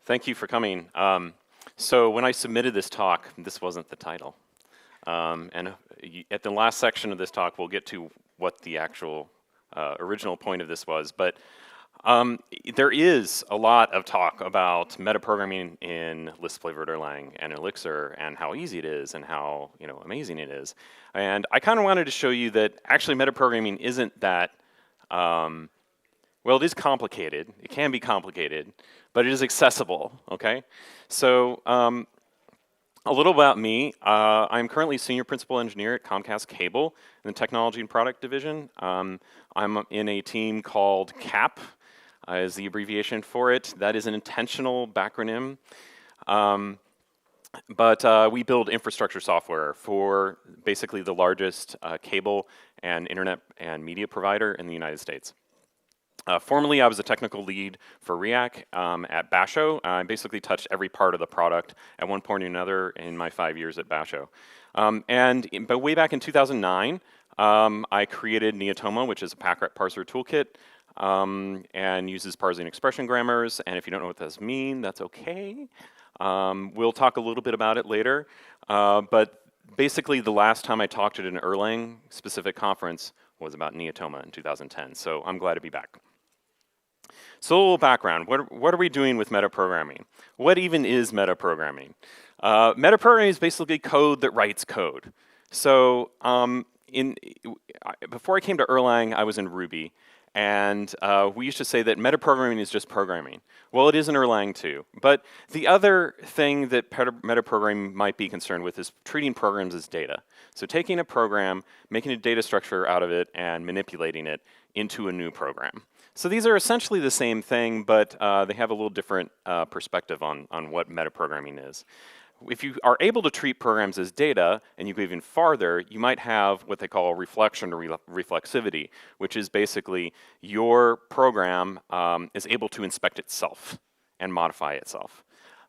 Thank you for coming. So when I submitted this talk, this wasn't the title. And at the last section of this talk, we'll get to what the actual original point of this was. But there is a lot of talk about metaprogramming in Lisp-flavored Erlang and Elixir, and how easy it is, and how amazing it is. And I kind of wanted to show you that actually metaprogramming isn't that. Well, it is complicated. It can be complicated, but it is accessible. Okay, so a little about me. I'm currently Senior Principal Engineer at Comcast Cable in the Technology and Product Division. I'm in a team called CAP, is the abbreviation for it. That is an intentional backronym. But we build infrastructure software for basically the largest cable and internet and media provider in the United States. Formerly, I was a technical lead for Riak at Basho. I basically touched every part of the product at one point or another in my 5 years at Basho. But way back in 2009, I created Neotoma, which is a packrat-parser toolkit, and uses parsing expression grammars. And if you don't know what those mean, that's okay. We'll talk a little bit about it later. But basically, the last time I talked at an Erlang specific conference was about Neotoma in 2010. So I'm glad to be back. So a little background. What are we doing with metaprogramming? What even is metaprogramming? Metaprogramming is basically code that writes code. So before I came to Erlang, I was in Ruby. And we used to say that metaprogramming is just programming. Well, it is in Erlang too. But the other thing that metaprogramming might be concerned with is treating programs as data. So taking a program, making a data structure out of it, and manipulating it into a new program. So these are essentially the same thing, but they have a little different perspective on what metaprogramming is. If you are able to treat programs as data, and you go even farther, you might have what they call reflection or reflexivity, which is basically your program is able to inspect itself and modify itself.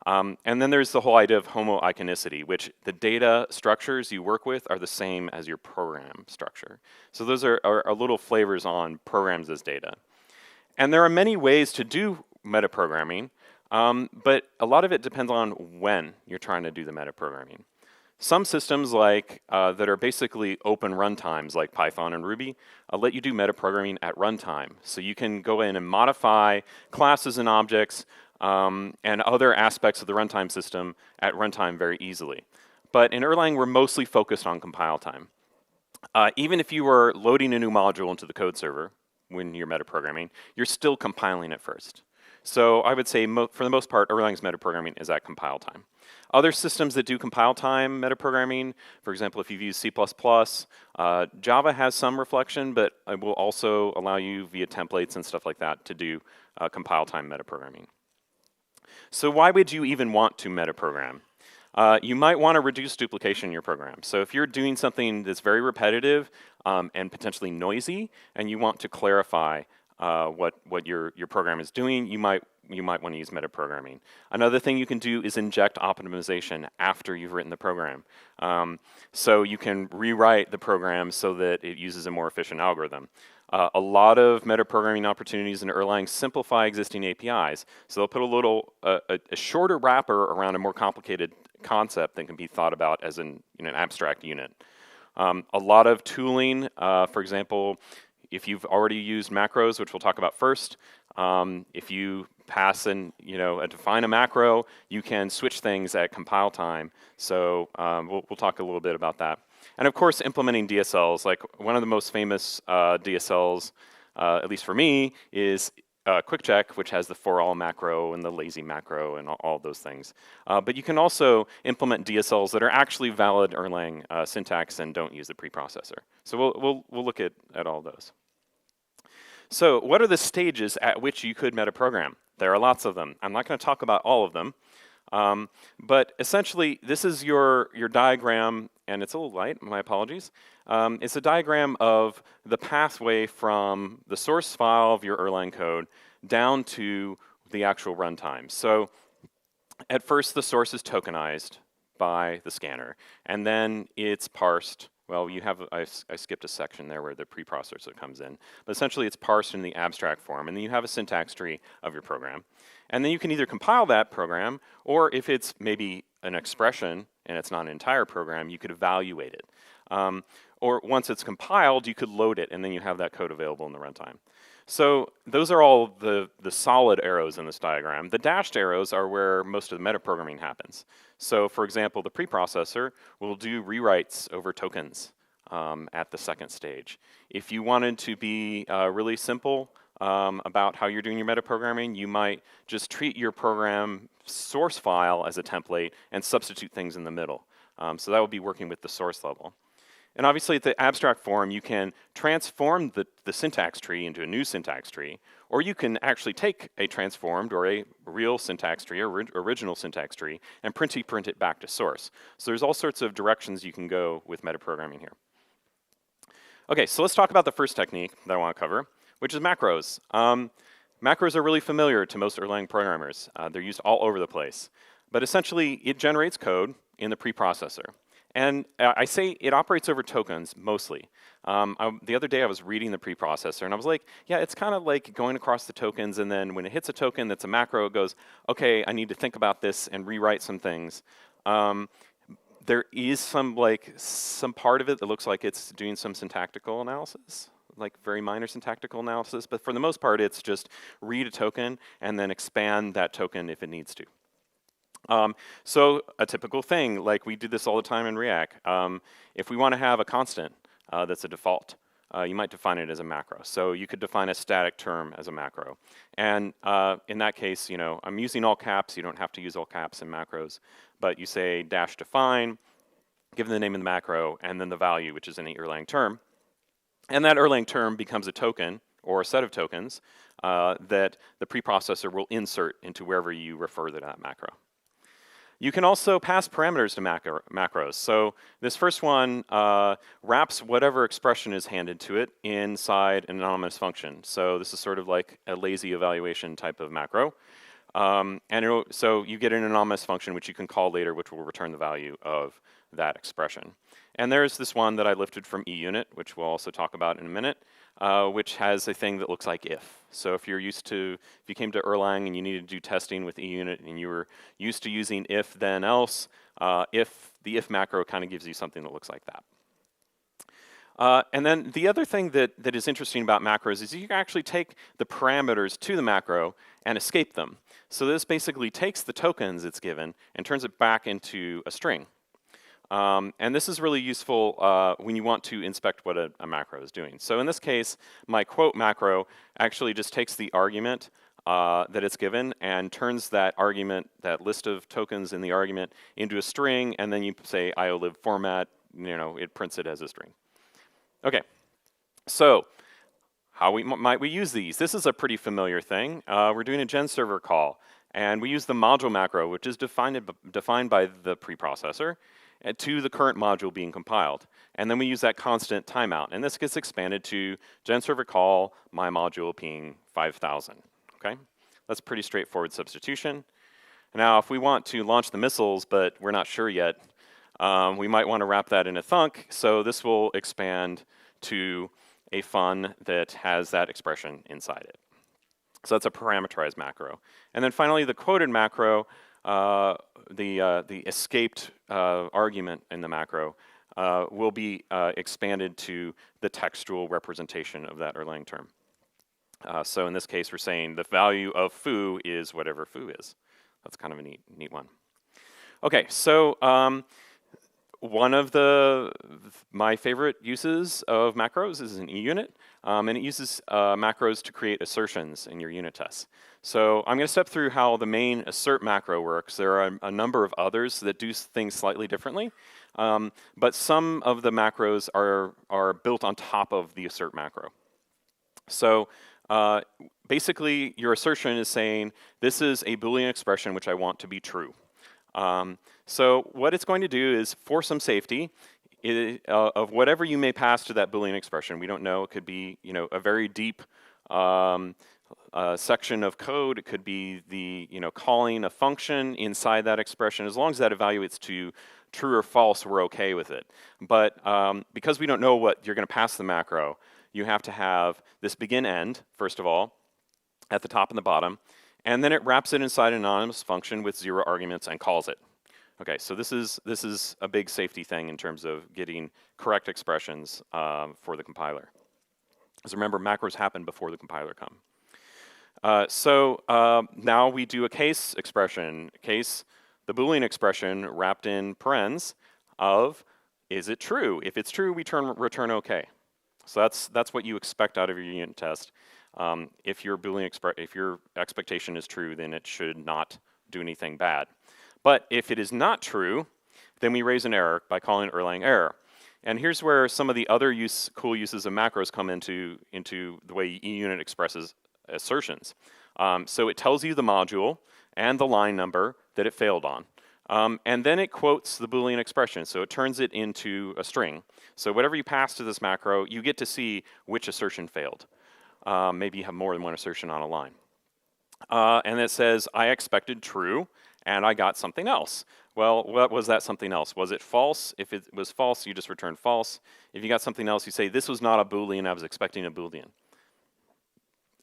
And then there's the whole idea of homoiconicity, which the data structures you work with are the same as your program structure. So those are little flavors on programs as data. And there are many ways to do metaprogramming. But a lot of it depends on when you're trying to do the metaprogramming. Some systems that are basically open runtimes like Python and Ruby let you do metaprogramming at runtime. So you can go in and modify classes and objects and other aspects of the runtime system at runtime very easily. But in Erlang, we're mostly focused on compile time. Even if you were loading a new module into the code server when you're metaprogramming, you're still compiling it first. So I would say, for the most part, Erlang's metaprogramming is at compile time. Other systems that do compile time metaprogramming, for example, if you've used C++, Java has some reflection, but it will also allow you via templates and stuff like that to do compile time metaprogramming. So why would you even want to metaprogram? You might want to reduce duplication in your program. So if you're doing something that's very repetitive and potentially noisy, and you want to clarify what your program is doing, you might want to use metaprogramming. Another thing you can do is inject optimization after you've written the program. So you can rewrite the program so that it uses a more efficient algorithm. A lot of metaprogramming opportunities in Erlang simplify existing APIs. So they'll put a shorter wrapper around a more complicated concept that can be thought about as an abstract unit. A lot of tooling, for example, if you've already used macros, which we'll talk about first, if you pass and define a macro, you can switch things at compile time. So we'll talk a little bit about that. And of course, implementing DSLs. Like one of the most famous DSLs, at least for me, is QuickCheck, which has the for all macro and the lazy macro and all those things. But you can also implement DSLs that are actually valid Erlang syntax and don't use the preprocessor. So we'll look at all those. So what are the stages at which you could metaprogram? There are lots of them. I'm not going to talk about all of them. But essentially, this is your diagram, and it's a little light, my apologies. It's a diagram of the pathway from the source file of your Erlang code down to the actual runtime. So at first, the source is tokenized by the scanner, and then it's parsed well, you have, I skipped a section there where the preprocessor comes in. But essentially, it's parsed in the abstract form, and then you have a syntax tree of your program. And then you can either compile that program, or if it's maybe an expression and it's not an entire program, you could evaluate it. Or once it's compiled, you could load it, and then you have that code available in the runtime. So those are all the solid arrows in this diagram. The dashed arrows are where most of the metaprogramming happens. So for example, the preprocessor will do rewrites over tokens at the second stage. If you wanted to be really simple about how you're doing your metaprogramming, you might just treat your program source file as a template and substitute things in the middle. So that would be working with the source level. And obviously at the abstract form, you can transform the syntax tree into a new syntax tree, or you can actually take a transformed or a real syntax tree, or original syntax tree, and print it back to source. So there's all sorts of directions you can go with metaprogramming here. Okay, so let's talk about the first technique that I want to cover, which is macros. Macros are really familiar to most Erlang programmers. They're used all over the place. But essentially, it generates code in the preprocessor. And I say it operates over tokens, mostly. The other day I was reading the preprocessor, and I was like, yeah, it's kind of like going across the tokens, and then when it hits a token that's a macro, it goes, okay, I need to think about this and rewrite some things. There is some part of it that looks like it's doing some syntactical analysis, like very minor syntactical analysis, but for the most part, it's just read a token and then expand that token if it needs to. So a typical thing, like we do this all the time in Riak, if we want to have a constant that's a default, you might define it as a macro. So you could define a static term as a macro. And in that case, you know, I'm using all caps. You don't have to use all caps in macros. But you say dash define, give the name of the macro, and then the value, which is any Erlang term. And that Erlang term becomes a token or a set of tokens that the preprocessor will insert into wherever you refer to that macro. You can also pass parameters to macros. So this first one wraps whatever expression is handed to it inside an anonymous function. So this is sort of like a lazy evaluation type of macro. So you get an anonymous function which you can call later, which will return the value of that expression. And there's this one that I lifted from eUnit, which we'll also talk about in a minute, which has a thing that looks like if. So if you came to Erlang and you needed to do testing with eUnit and you were used to using if then else, the if macro kind of gives you something that looks like that. And then the other thing that is interesting about macros is you can actually take the parameters to the macro and escape them. So this basically takes the tokens it's given and turns it back into a string. And this is really useful when you want to inspect what a macro is doing. So in this case, my quote macro actually just takes the argument that it's given and turns that argument, that list of tokens in the argument, into a string, and then you say IOLib format, you know, it prints it as a string. Okay, so how might we use these? This is a pretty familiar thing. We're doing a gen server call, and we use the module macro, which is defined by the preprocessor, to the current module being compiled. And then we use that constant timeout. And this gets expanded to gen server call, my module being 5,000. Okay? That's pretty straightforward substitution. Now, if we want to launch the missiles, but we're not sure yet, we might want to wrap that in a thunk. So this will expand to a fun that has that expression inside it. So that's a parameterized macro. And then finally, the quoted macro, the escaped argument in the macro will be expanded to the textual representation of that Erlang term. So in this case, we're saying the value of foo is whatever foo is. That's kind of a neat one. Okay, so one of my favorite uses of macros is in eUnit, and it uses macros to create assertions in your unit tests. So I'm going to step through how the main assert macro works. There are a number of others that do things slightly differently, but some of the macros are built on top of the assert macro. So basically, your assertion is saying, this is a Boolean expression which I want to be true. So what it's going to do is, for some safety, of whatever you may pass to that Boolean expression, we don't know, it could be a very deep section of code, it could be the calling a function inside that expression, as long as that evaluates to true or false, we're okay with it. But because we don't know what you're going to pass the macro, you have to have this begin end, first of all, at the top and the bottom, and then it wraps it inside an anonymous function with 0 arguments and calls it. Okay, so this is a big safety thing in terms of getting correct expressions for the compiler. Because remember, macros happen before the compiler come. Now we do a case expression. Case, the Boolean expression wrapped in parens of, is it true? If it's true, we return OK. So that's what you expect out of your unit test. If your expectation is true, then it should not do anything bad. But if it is not true, then we raise an error by calling Erlang error. And here's where some of the other cool uses of macros come into the way eUnit expresses assertions. So it tells you the module and the line number that it failed on. And then it quotes the Boolean expression, so it turns it into a string. So whatever you pass to this macro, you get to see which assertion failed. Maybe you have more than one assertion on a line. And it says, I expected true, and I got something else. Well, what was that something else? Was it false? If it was false, you just return false. If you got something else, you say, this was not a Boolean, I was expecting a Boolean.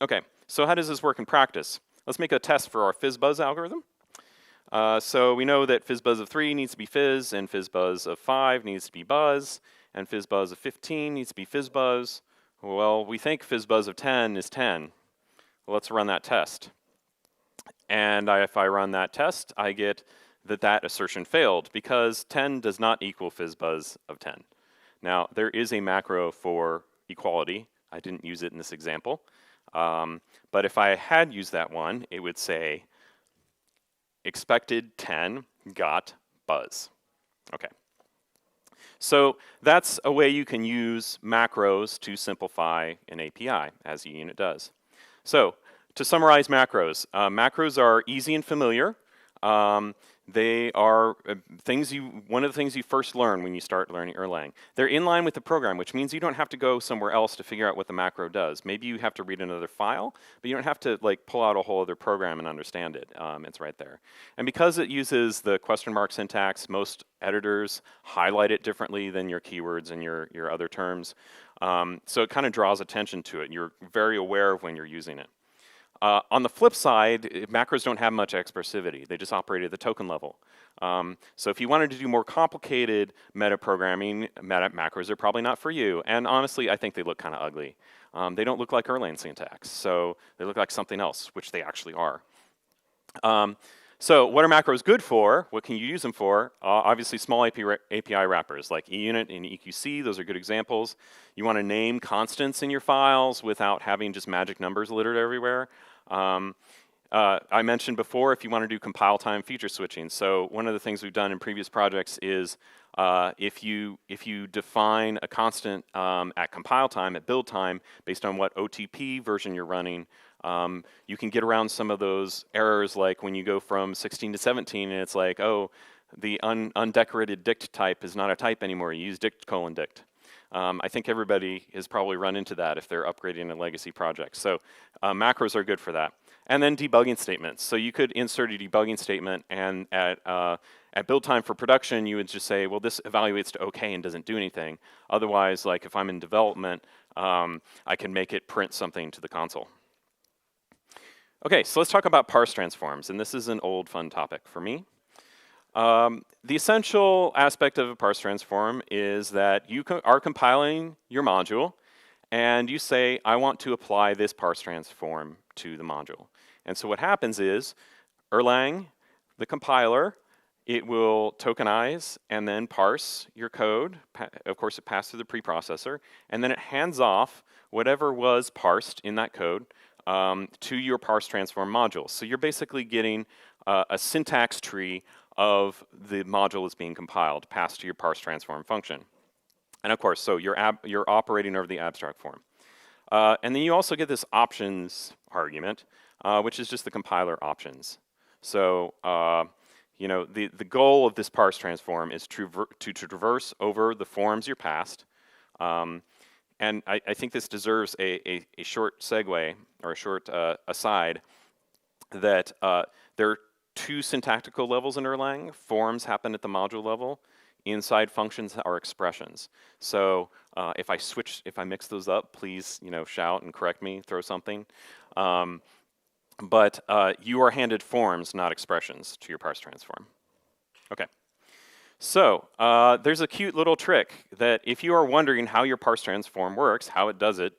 Okay, so how does this work in practice? Let's make a test for our FizzBuzz algorithm. So we know that FizzBuzz of 3 needs to be fizz, and FizzBuzz of 5 needs to be buzz, and FizzBuzz of 15 needs to be FizzBuzz. Well, we think FizzBuzz of 10 is 10. Well, let's run that test. And if I run that test, I get that assertion failed because 10 does not equal FizzBuzz of 10. Now, there is a macro for equality. I didn't use it in this example. But if I had used that one, it would say expected 10 got buzz. Okay. So that's a way you can use macros to simplify an API, as eUnit does. So to summarize macros, macros are easy and familiar. They are one of the things you first learn when you start learning Erlang. They're in line with the program, which means you don't have to go somewhere else to figure out what the macro does. Maybe you have to read another file, but you don't have to like pull out a whole other program and understand it. It's right there. And because it uses the question mark syntax, most editors highlight it differently than your keywords and your other terms. So it kind of draws attention to it. You're very aware of when you're using it. On the flip side, macros don't have much expressivity. They just operate at the token level. So if you wanted to do more complicated metaprogramming, macros are probably not for you. And honestly, I think they look kind of ugly. They don't look like Erlang syntax. So they look like something else, which they actually are. So what are macros good for? What can you use them for? Obviously, small API wrappers like eUnit and EQC. Those are good examples. You want to name constants in your files without having just magic numbers littered everywhere. I mentioned before if you want to do compile time feature switching. So one of the things we've done in previous projects is if you define a constant at compile time, at build time, based on what OTP version you're running, you can get around some of those errors, like when you go from 16 to 17 and it's like, oh, the undecorated dict type is not a type anymore. You use dict::dict. I think everybody has probably run into that if they're upgrading a legacy project. So macros are good for that. And then debugging statements. So you could insert a debugging statement, and at build time for production, you would just say, well, this evaluates to OK and doesn't do anything. Otherwise, like if I'm in development, I can make it print something to the console. Okay, so let's talk about parse transforms. And this is an old fun topic for me. The essential aspect of a parse transform is that you are compiling your module, and you say, I want to apply this parse transform to the module. And so what happens is, Erlang, the compiler, it will tokenize and then parse your code. Of course, it passes through the preprocessor, and then it hands off whatever was parsed in that code to your parse transform module. So you're basically getting a syntax tree of the module that's being compiled, passed to your parse transform function. And of course, so you're operating over the abstract form. And then you also get this options argument, which is just the compiler options. So you know, the goal of this parse transform is to traverse over the forms you're passed. And I think this deserves a short segue, or a short aside, that there are two syntactical levels in Erlang. Forms happen at the module level, inside functions are expressions. So if I mix those up, please shout and correct me, throw something. But you are handed forms, not expressions, to your parse transform. Okay. So there's a cute little trick that if you are wondering how your parse transform works, how it does it,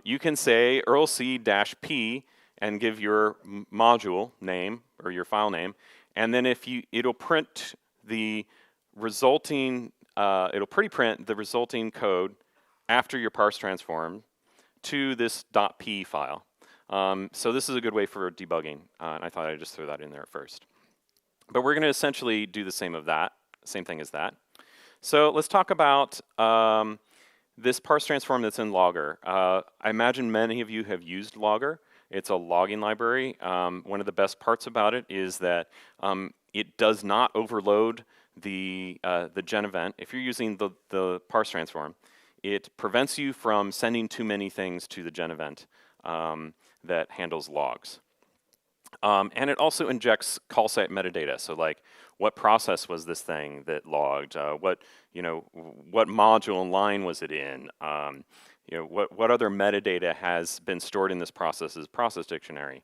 you can say erlc-p and give your module name or your file name, and then it'll print the resulting, it'll pre-print the resulting code after your parse transform to this .p file. So this is a good way for debugging, and I thought I'd just throw that in there first. But we're going to essentially do the same thing as that. So let's talk about this parse transform that's in Logger. I imagine many of you have used Logger. It's a logging library. One of the best parts about it is that it does not overload the gen event. If you're using the parse transform, it prevents you from sending too many things to the gen event that handles logs. And it also injects call site metadata. So like, what process was this thing that logged? What module and line was it in? What other metadata has been stored in this process's process dictionary?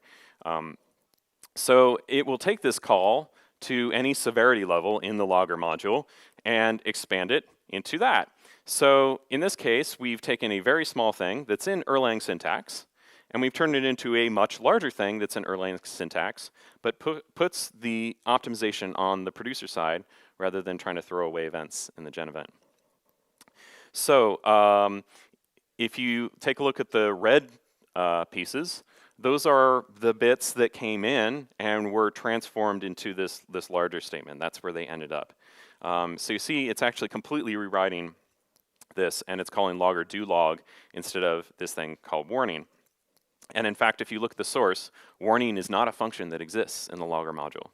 So it will take this call to any severity level in the logger module and expand it into that. So in this case, we've taken a very small thing that's in Erlang syntax, and we've turned it into a much larger thing that's in Erlang syntax, but puts the optimization on the producer side rather than trying to throw away events in the gen event. So if you take a look at the red pieces, those are the bits that came in and were transformed into this larger statement. That's where they ended up. So you see it's actually completely rewriting this, and it's calling logger do log instead of this thing called warning. And in fact, if you look at the source, warning is not a function that exists in the logger module.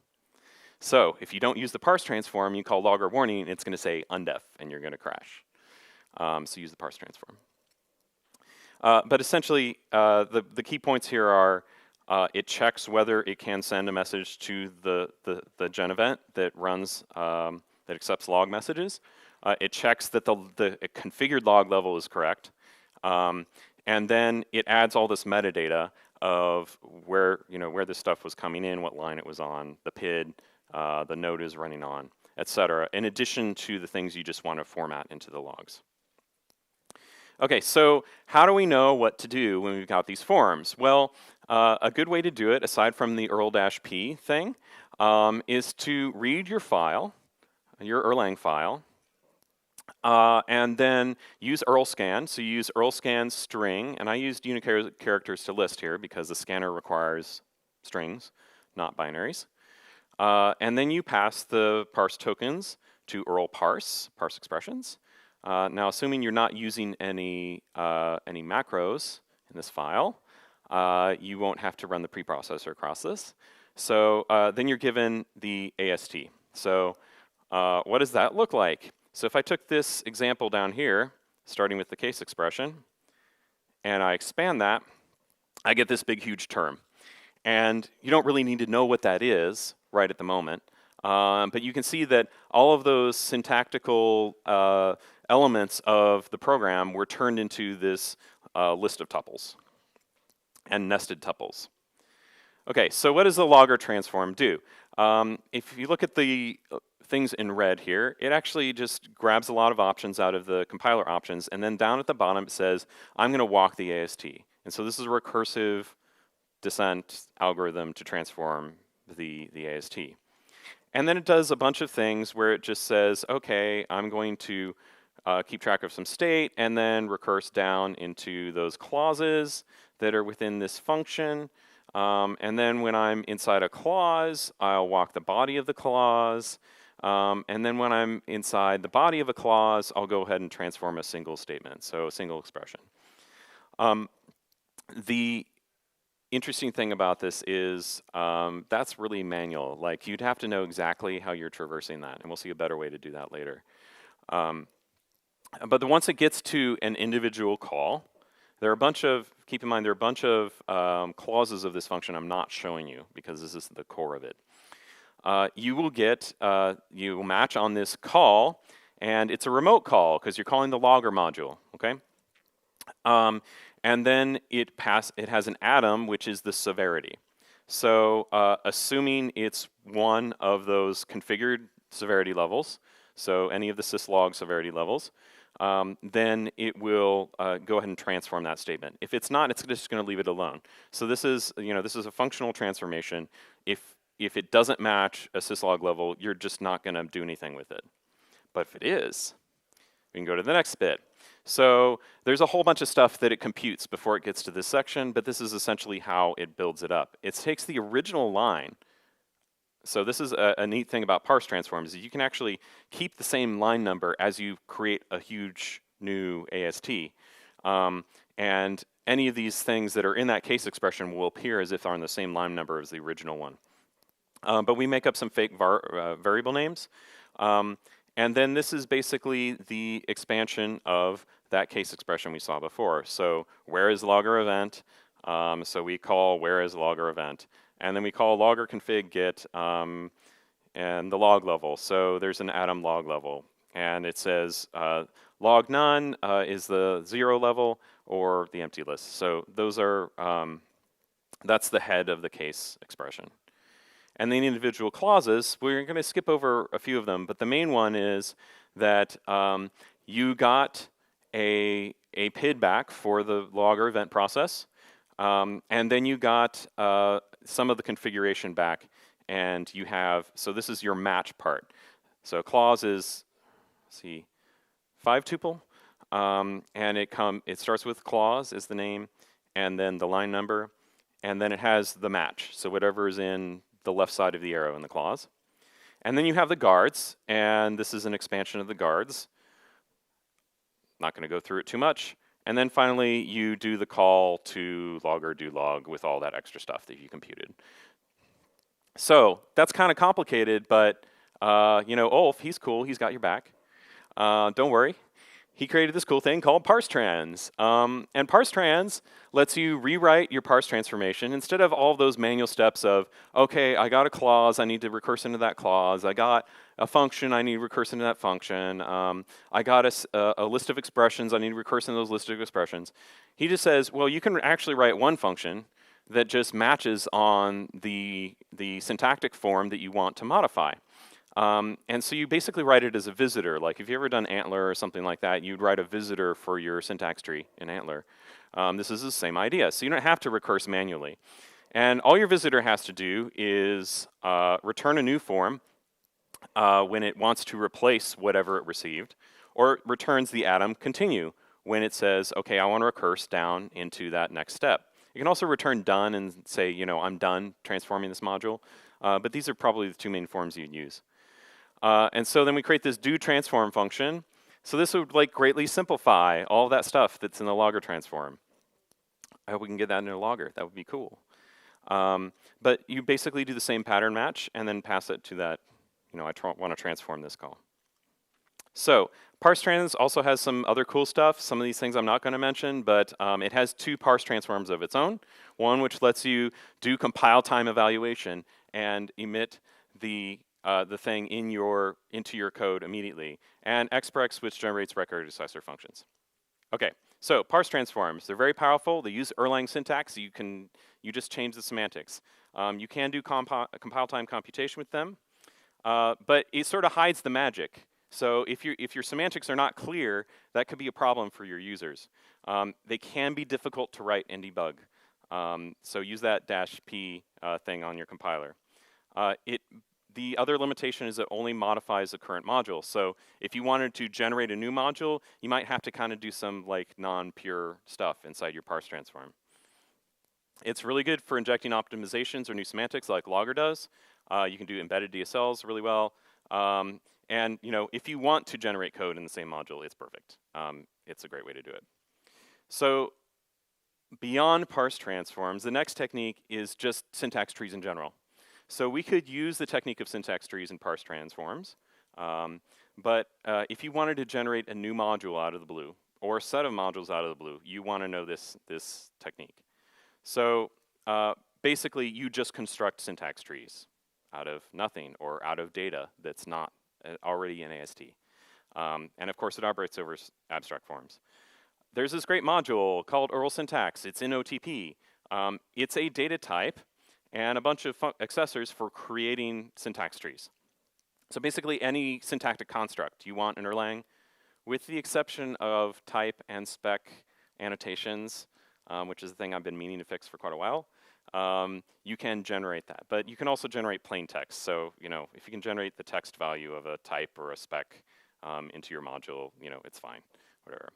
So if you don't use the parse transform, you call logger warning, it's going to say undef, and you're going to crash. So use the parse transform. But essentially, the key points here are it checks whether it can send a message to the gen event that runs, that accepts log messages. It checks that the configured log level is correct. And then it adds all this metadata of where this stuff was coming in, what line it was on, the PID, the node is running on, etc. In addition to the things you just want to format into the logs. Okay, so how do we know what to do when we've got these forms? Well, a good way to do it, aside from the erl-p thing, is to read your file, your Erlang file, and then use ErlScan. So you use ErlScan string, and I used Unicode characters to list here because the scanner requires strings, not binaries. And then you pass the parse tokens to ErlParse, parse expressions. Now, assuming you're not using any macros in this file, you won't have to run the preprocessor across this. So then you're given the AST. So what does that look like? So if I took this example down here, starting with the case expression, and I expand that, I get this big, huge term. And you don't really need to know what that is right at the moment. But you can see that all of those syntactical elements of the program were turned into this list of tuples and nested tuples. Okay, so what does the logger transform do? If you look at the things in red here, it actually just grabs a lot of options out of the compiler options, and then down at the bottom it says, I'm going to walk the AST. And so this is a recursive descent algorithm to transform the AST. And then it does a bunch of things where it just says, okay, I'm going to keep track of some state, and then recurse down into those clauses that are within this function. And then when I'm inside a clause, I'll walk the body of the clause. And then when I'm inside the body of a clause, I'll go ahead and transform a single statement, so a single expression. The interesting thing about this is that's really manual. Like, you'd have to know exactly how you're traversing that, and we'll see a better way to do that later. But once it gets to an individual call, there are a bunch of, keep in mind, there are a bunch of clauses of this function I'm not showing you because this is the core of it. you will get, you will match on this call, and it's a remote call because you're calling the logger module, okay? And then it has an atom, which is the severity. So assuming it's one of those configured severity levels, so any of the syslog severity levels, then it will go ahead and transform that statement. If it's not, it's just going to leave it alone. So this is, this is a functional transformation. If it doesn't match a syslog level, you're just not going to do anything with it. But if it is, we can go to the next bit. So there's a whole bunch of stuff that it computes before it gets to this section, but this is essentially how it builds it up. It takes the original line. So this is a neat thing about parse transforms, is you can actually keep the same line number as you create a huge new AST. And any of these things that are in that case expression will appear as if they're on the same line number as the original one. But we make up some fake variable names. And then this is basically the expansion of that case expression we saw before. So where is logger event? So we call where is logger event. And then we call logger config get and the log level. So there's an atom log level. And it says log none is the 0 level or the empty list. So those are, that's the head of the case expression. And then individual clauses, we're going to skip over a few of them, but the main one is that you got a PID back for the logger event process, and then you got some of the configuration back, and you have, so this is your match part. So clause is, let's see, 5 tuple, and it starts with clause is the name, and then the line number, and then it has the match, so whatever is in the left side of the arrow in the clause. And then you have the guards, and this is an expansion of the guards. Not going to go through it too much. And then finally, you do the call to logger do log with all that extra stuff that you computed. So that's kind of complicated, but Ulf, he's cool, he's got your back. Don't worry. He created this cool thing called Parstrands. And Parstrands lets you rewrite your parse transformation instead of all of those manual steps of, okay, I got a clause, I need to recurse into that clause. I got a function, I need to recurse into that function. I got a list of expressions, I need to recurse into those list of expressions. He just says, well, you can actually write one function that just matches on the syntactic form that you want to modify. And so you basically write it as a visitor. Like if you've ever done Antler or something like that, you'd write a visitor for your syntax tree in Antler. This is the same idea. So you don't have to recurse manually. And all your visitor has to do is return a new form when it wants to replace whatever it received, or it returns the atom continue when it says, okay, I want to recurse down into that next step. You can also return done and say, I'm done transforming this module. But these are probably the two main forms you'd use. And so then we create this do transform function. So this would greatly simplify all of that stuff that's in the logger transform. I hope we can get that into a logger. That would be cool. But you basically do the same pattern match and then pass it to that, I want to transform this call. So Parstrands also has some other cool stuff. Some of these things I'm not going to mention, but it has 2 parse transforms of its own. One which lets you do compile time evaluation and emit the thing into your code immediately, and Xprex, which generates record accessor functions. Okay, so parse transforms, they're very powerful. They use Erlang syntax. You just change the semantics. You can do compile time computation with them, but it sort of hides the magic. So if your semantics are not clear, that could be a problem for your users. They can be difficult to write and debug. So use that -p thing on your compiler. The other limitation is it only modifies the current module. So if you wanted to generate a new module, you might have to kind of do some non-pure stuff inside your parse transform. It's really good for injecting optimizations or new semantics like Logger does. You can do embedded DSLs really well. And if you want to generate code in the same module, it's perfect. It's a great way to do it. So beyond parse transforms, the next technique is just syntax trees in general. So we could use the technique of syntax trees and parse transforms, but if you wanted to generate a new module out of the blue, or a set of modules out of the blue, you want to know this technique. So basically, you just construct syntax trees out of nothing or out of data that's not already in AST. And of course, it operates over abstract forms. There's this great module called Erl syntax. It's in OTP. It's a data type and a bunch of accessors for creating syntax trees. So basically, any syntactic construct you want in Erlang, with the exception of type and spec annotations, which is the thing I've been meaning to fix for quite a while, you can generate that. But you can also generate plain text. So if you can generate the text value of a type or a spec into your module, it's fine, whatever.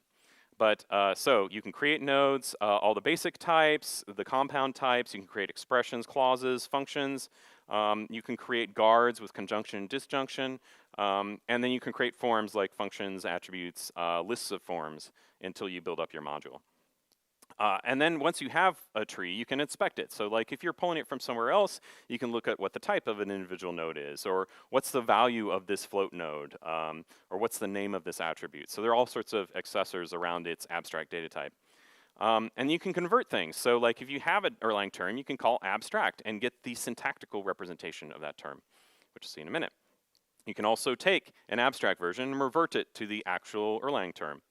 But so you can create nodes, all the basic types, the compound types. You can create expressions, clauses, functions. You can create guards with conjunction and disjunction. And then you can create forms like functions, attributes, lists of forms until you build up your module. And then once you have a tree, you can inspect it. So like if you're pulling it from somewhere else, you can look at what the type of an individual node is, or what's the value of this float node, or what's the name of this attribute. So there are all sorts of accessors around its abstract data type. And you can convert things. So like if you have an Erlang term, you can call abstract and get the syntactical representation of that term, which we'll see in a minute. You can also take an abstract version and revert it to the actual Erlang term.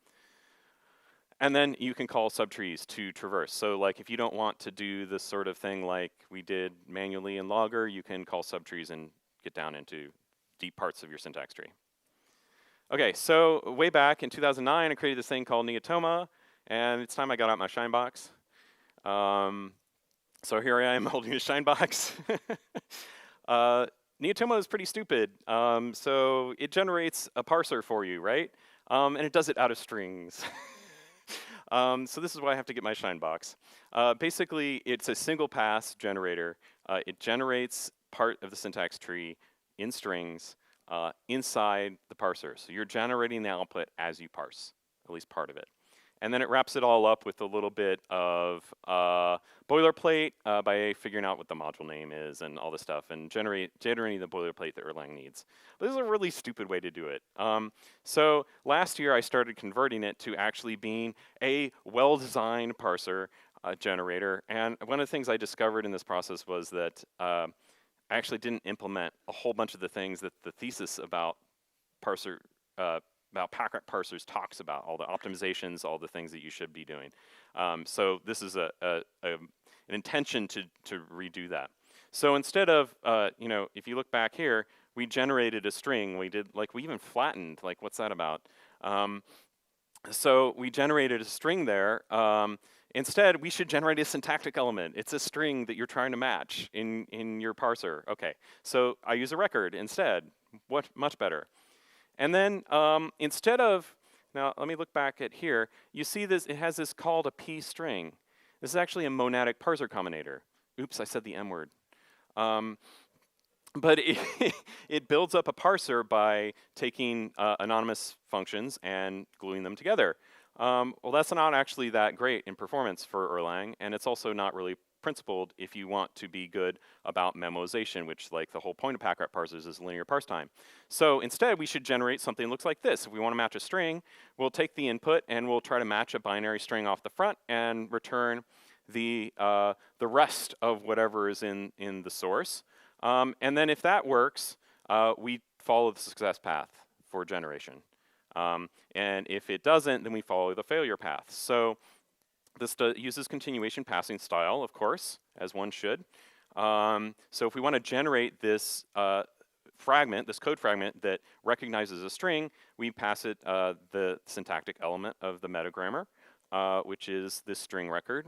And then you can call subtrees to traverse. So like if you don't want to do this sort of thing like we did manually in Logger, you can call subtrees and get down into deep parts of your syntax tree. Okay, so way back in 2009, I created this thing called NiggaToma, and it's time I got out my Shinebox. So here I am holding a Shinebox. NiggaToma is pretty stupid. So it generates a parser for you, right? And it does it out of strings. So this is why I have to get my Shinebox. Basically, it's a single pass generator. It generates part of the syntax tree in strings inside the parser. So you're generating the output as you parse, at least part of it. And then it wraps it all up with a little bit of boilerplate by figuring out what the module name is and all this stuff, and generating the boilerplate that Erlang needs. But this is a really stupid way to do it. So last year I started converting it to actually being a well-designed parser generator. And one of the things I discovered in this process was that I actually didn't implement a whole bunch of the things that the thesis about parser about packrat-parsers talks about, all the optimizations, all the things that you should be doing. So this is an intention to redo that. So instead of, if you look back here, we generated a string. We even flattened, like what's that about? So we generated a string there. Instead, we should generate a syntactic element. It's a string that you're trying to match in your parser. Okay, so I use a record instead. What much better. And then instead of, now let me look back at here, you see this, it has this called a p string. This is actually a monadic parser combinator. Oops, I said the M word. But it builds up a parser by taking anonymous functions and gluing them together. Well, that's not actually that great in performance for Erlang, and it's also not really principled if you want to be good about memoization, which like the whole point of packrat-parsers is linear parse time. So instead, we should generate something that looks like this. If we want to match a string, we'll take the input and we'll try to match a binary string off the front and return the rest of whatever is in the source. And then if that works, we follow the success path for generation. And if it doesn't, then we follow the failure path. So this uses continuation passing style, of course, as one should. So if we want to generate this fragment, this code fragment that recognizes a string, we pass it the syntactic element of the metagrammar, which is this string record.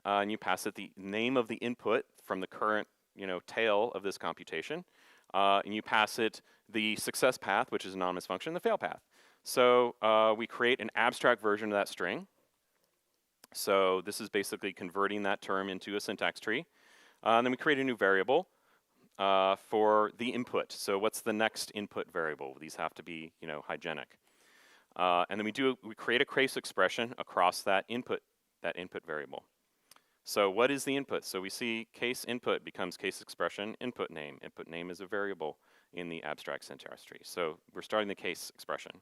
And you pass it the name of the input from the current tail of this computation. And you pass it the success path, which is an anonymous function, and the fail path. So we create an abstract version of that string. So this is basically converting that term into a syntax tree. And then we create a new variable for the input. So what's the next input variable? These have to be hygienic. And then we create a case expression across that input variable. So what is the input? So we see case input becomes case expression input name. Input name is a variable in the abstract syntax tree. So we're starting the case expression.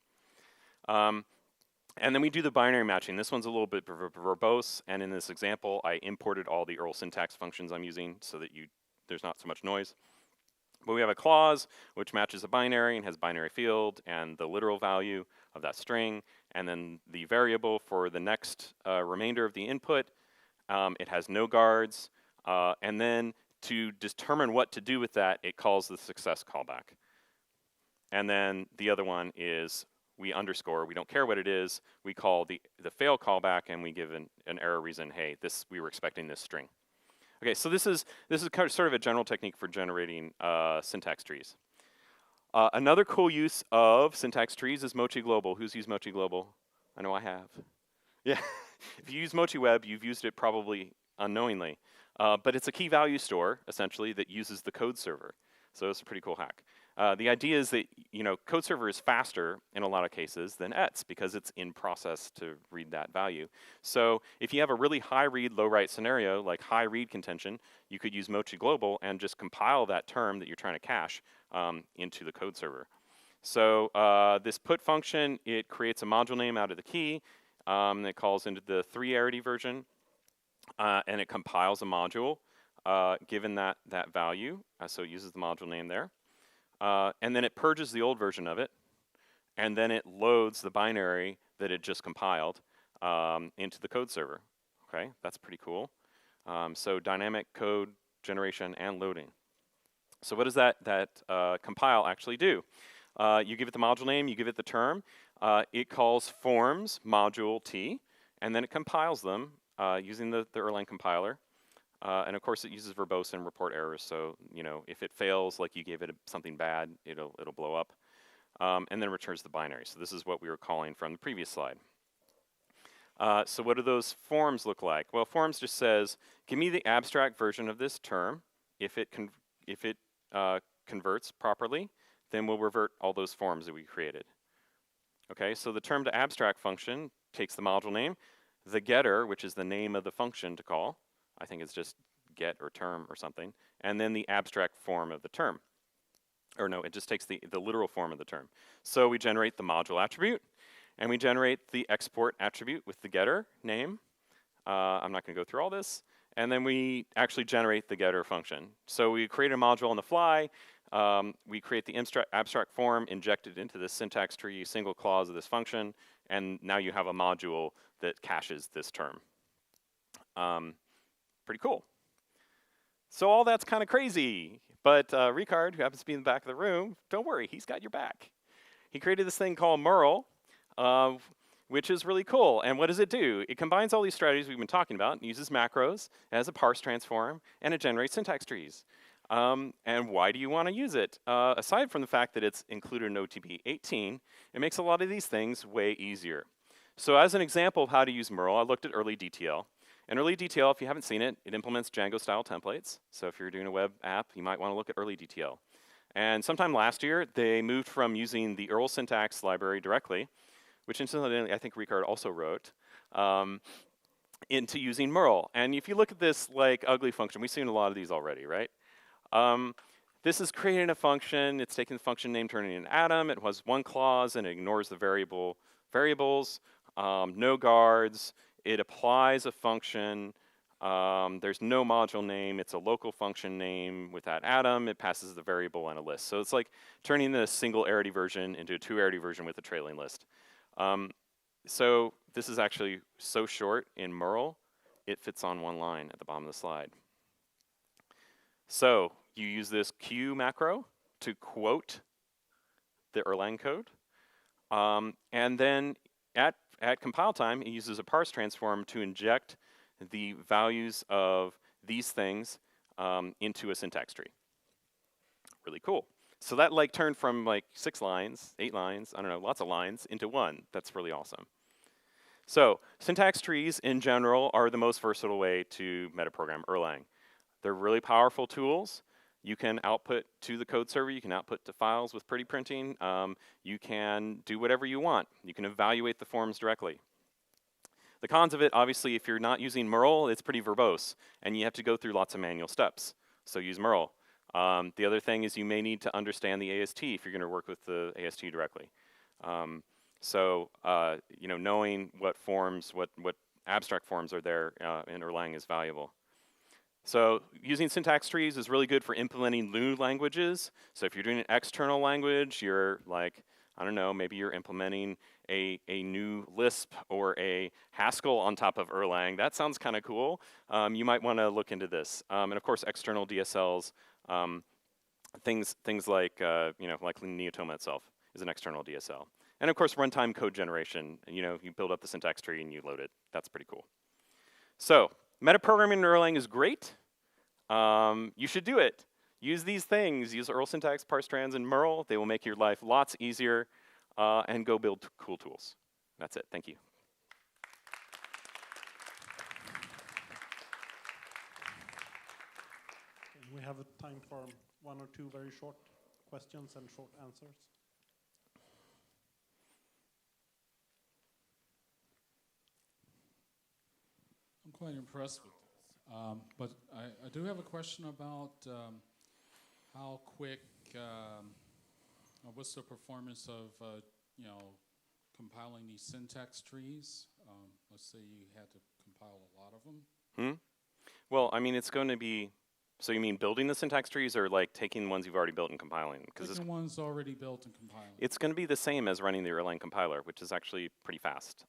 And then we do the binary matching. This one's a little bit verbose, and in this example, I imported all the Erl syntax functions I'm using so that there's not so much noise. But we have a clause which matches a binary and has binary field and the literal value of that string, and then the variable for the next remainder of the input. It has no guards, and then to determine what to do with that, it calls the success callback. And then the other one is we underscore, we don't care what it is, we call the fail callback and we give an error reason, hey, we were expecting this string. Okay, so this is kind of sort of a general technique for generating syntax trees. Another cool use of syntax trees is MochiGlobal. Who's used MochiGlobal? I know I have. Yeah, if you use MochiWeb, you've used it probably unknowingly. But it's a key value store, essentially, that uses the code server. So it's a pretty cool hack. The idea is that code server is faster in a lot of cases than ets because it's in process to read that value. So if you have a really high read, low write scenario, like high read contention, you could use MochiGlobal and just compile that term that you're trying to cache into the code server. So this put function, it creates a module name out of the key. It calls into the 3-arity version, and it compiles a module given that value. So it uses the module name there. And then it purges the old version of it, and then it loads the binary that it just compiled into the code server. Okay, that's pretty cool. So dynamic code generation and loading. So what does that compile actually do? You give it the module name, you give it the term. It calls forms module t, and then it compiles them using the Erlang compiler. And of course, it uses verbose and report errors. So if it fails, like you gave it something bad, it'll blow up, and then returns the binary. So this is what we were calling from the previous slide. So what do those forms look like? Well, forms just says, give me the abstract version of this term. If it converts properly, then we'll revert all those forms that we created. Okay, so the term to abstract function takes the module name, the getter, which is the name of the function to call. I think it's just get or term or something, and then the abstract form of the term. Or no, it just takes the literal form of the term. So we generate the module attribute, and we generate the export attribute with the getter name. I'm not going to go through all this. And then we actually generate the getter function. So we create a module on the fly. We create the abstract form, inject it into the syntax tree, single clause of this function, and now you have a module that caches this term. Pretty cool. So all that's kind of crazy, but Ricard, who happens to be in the back of the room, don't worry, he's got your back. He created this thing called Merle, which is really cool. And what does it do? It combines all these strategies we've been talking about, and uses macros as a parse transform, and it generates syntax trees. And why do you want to use it? Aside from the fact that it's included in OTP 18, it makes a lot of these things way easier. So as an example of how to use Merle, I looked at Erlydtl. And Erlydtl, if you haven't seen it, it implements Django-style templates. So if you're doing a web app, you might want to look at Erlydtl. And sometime last year, they moved from using the Erl syntax library directly, which incidentally I think Ricard also wrote, into using Merle. And if you look at this like ugly function, we've seen a lot of these already, right? This is creating a function. It's taking the function name, turning it into Atom. It has one clause, and it ignores the variables, no guards. It applies a function. There's no module name. It's a local function name with that Atom. It passes the variable and a list. So it's like turning the single-arity version into a 2-arity version with a trailing list. So this is actually so short in Merle, it fits on one line at the bottom of the slide. So you use this Q macro to quote the Erlang code. And then at compile time, it uses a parse transform to inject the values of these things into a syntax tree. Really cool. So that like turned from like 6 lines, 8 lines, I don't know, lots of lines into 1. That's really awesome. So syntax trees in general are the most versatile way to metaprogram Erlang. They're really powerful tools. You can output to the code server. You can output to files with pretty printing. You can do whatever you want. You can evaluate the forms directly. The cons of it, obviously, if you're not using Merle, it's pretty verbose, and you have to go through lots of manual steps. So use Merle. The other thing is you may need to understand the AST if you're going to work with the AST directly. Knowing what forms, what abstract forms are there in Erlang is valuable. So using syntax trees is really good for implementing new languages. So if you're doing an external language, you're like, I don't know, maybe you're implementing a new Lisp or a Haskell on top of Erlang. That sounds kind of cool. You might want to look into this. And of course, external DSLs, things like like Neotoma itself is an external DSL. And of course, runtime code generation. You build up the syntax tree and you load it. That's pretty cool. So metaprogramming in Erlang is great. You should do it. Use these things. Use Erl syntax, Parstrands, and Merle. They will make your life lots easier. And go build cool tools. That's it. Thank you. We have a time for one or two very short questions and short answers. I'm quite impressed with this. But I do have a question about how quick, what's the performance of, compiling these syntax trees? Let's say you had to compile a lot of them. Well, I mean, it's going to be, so you mean building the syntax trees or like taking ones you've already built and compiling? Taking ones already built and compiling. It's going to be the same as running the Erlang compiler, which is actually pretty fast.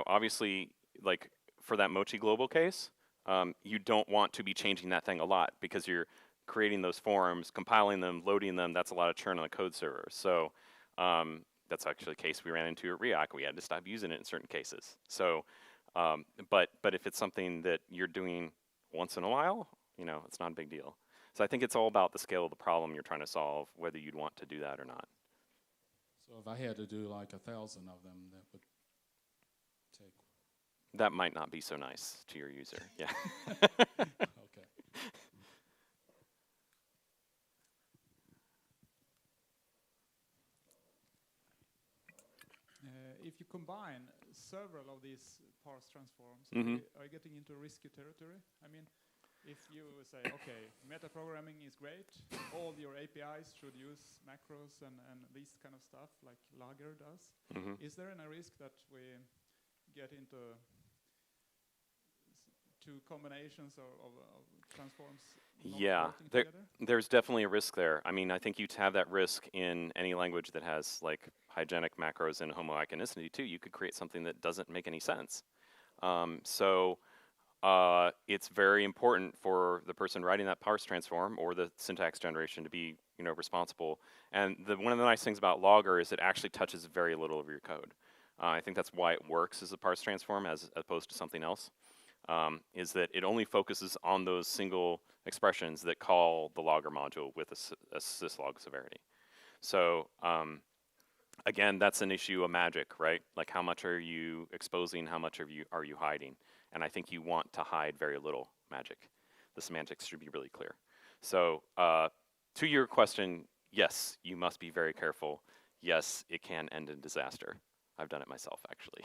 Obviously, like for that MochiGlobal case, you don't want to be changing that thing a lot because you're creating those forms, compiling them, loading them. That's a lot of churn on the code server. So that's actually a case we ran into at Riak. We had to stop using it in certain cases. So, but if it's something that you're doing once in a while, it's not a big deal. So I think it's all about the scale of the problem you're trying to solve, whether you'd want to do that or not. So if I had to do like 1,000 of them, that would take. That might not be so nice to your user. Yeah. Okay. If you combine several of these parse transforms, are you getting into risky territory? I mean, if you say, okay, metaprogramming is great, all your APIs should use macros and this kind of stuff like Lager does, is there any risk that we get into two combinations of transforms not working together? There's definitely a risk there. I mean, I think you'd have that risk in any language that has like hygienic macros and homoiconicity too. You could create something that doesn't make any sense. It's very important for the person writing that parse transform or the syntax generation to be responsible. And one of the nice things about Lager is it actually touches very little of your code. I think that's why it works as a parse transform as opposed to something else. Is that it only focuses on those single expressions that call the logger module with a syslog severity. So again, that's an issue of magic, right? Like how much are you exposing, how much are you hiding? And I think you want to hide very little magic. The semantics should be really clear. So to your question, yes, you must be very careful. Yes, it can end in disaster. I've done it myself, actually.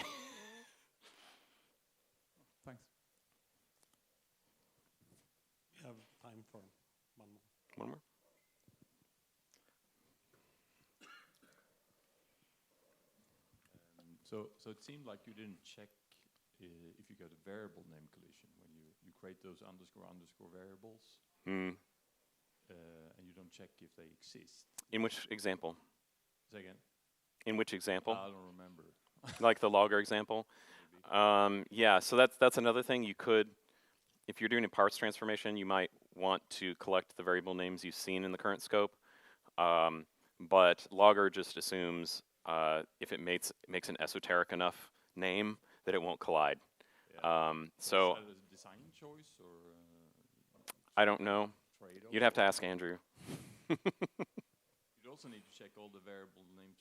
Thanks. We have time for one more. One more? So it seemed like you didn't check if you got a variable name collision when you create those underscore variables, and you don't check if they exist. In which example? Say again? In which example? I don't remember. Like the logger example? Yeah, so that's another thing you could, if you're doing a parse transformation, you might want to collect the variable names you've seen in the current scope. But logger just assumes if it makes an esoteric enough name that it won't collide. Yeah. So is that a design choice or I don't know. trade-off? You'd have to ask Andrew. You'd also need to check all the variable names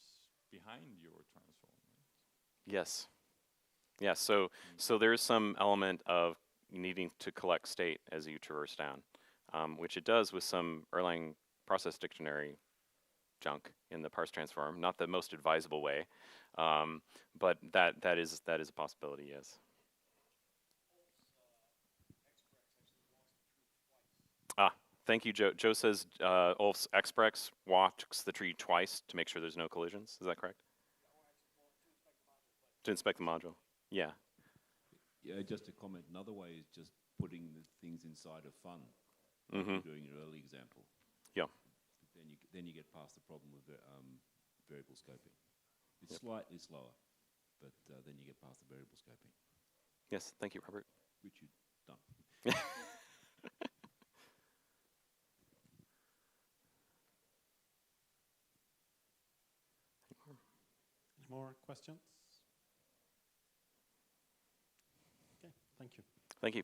behind your transform. Right? Yes. Yeah, so there's some element of needing to collect state as you traverse down, which it does with some Erlang process dictionary junk in the parse transform. Not the most advisable way, but that is a possibility. Yes. Thank you, Joe. Joe says Ulf's exprex walks the tree twice to make sure there's no collisions. Is that correct? To inspect the module. Yeah. Yeah, just to comment, another way is just putting the things inside of fun, Mm-hmm. doing an early example. Yeah. Then you get past the problem with variable scoping. It's slightly slower, but then you get past the variable scoping, Yes, thank you, Robert. which you've done. Any more questions? Okay, thank you. Thank you.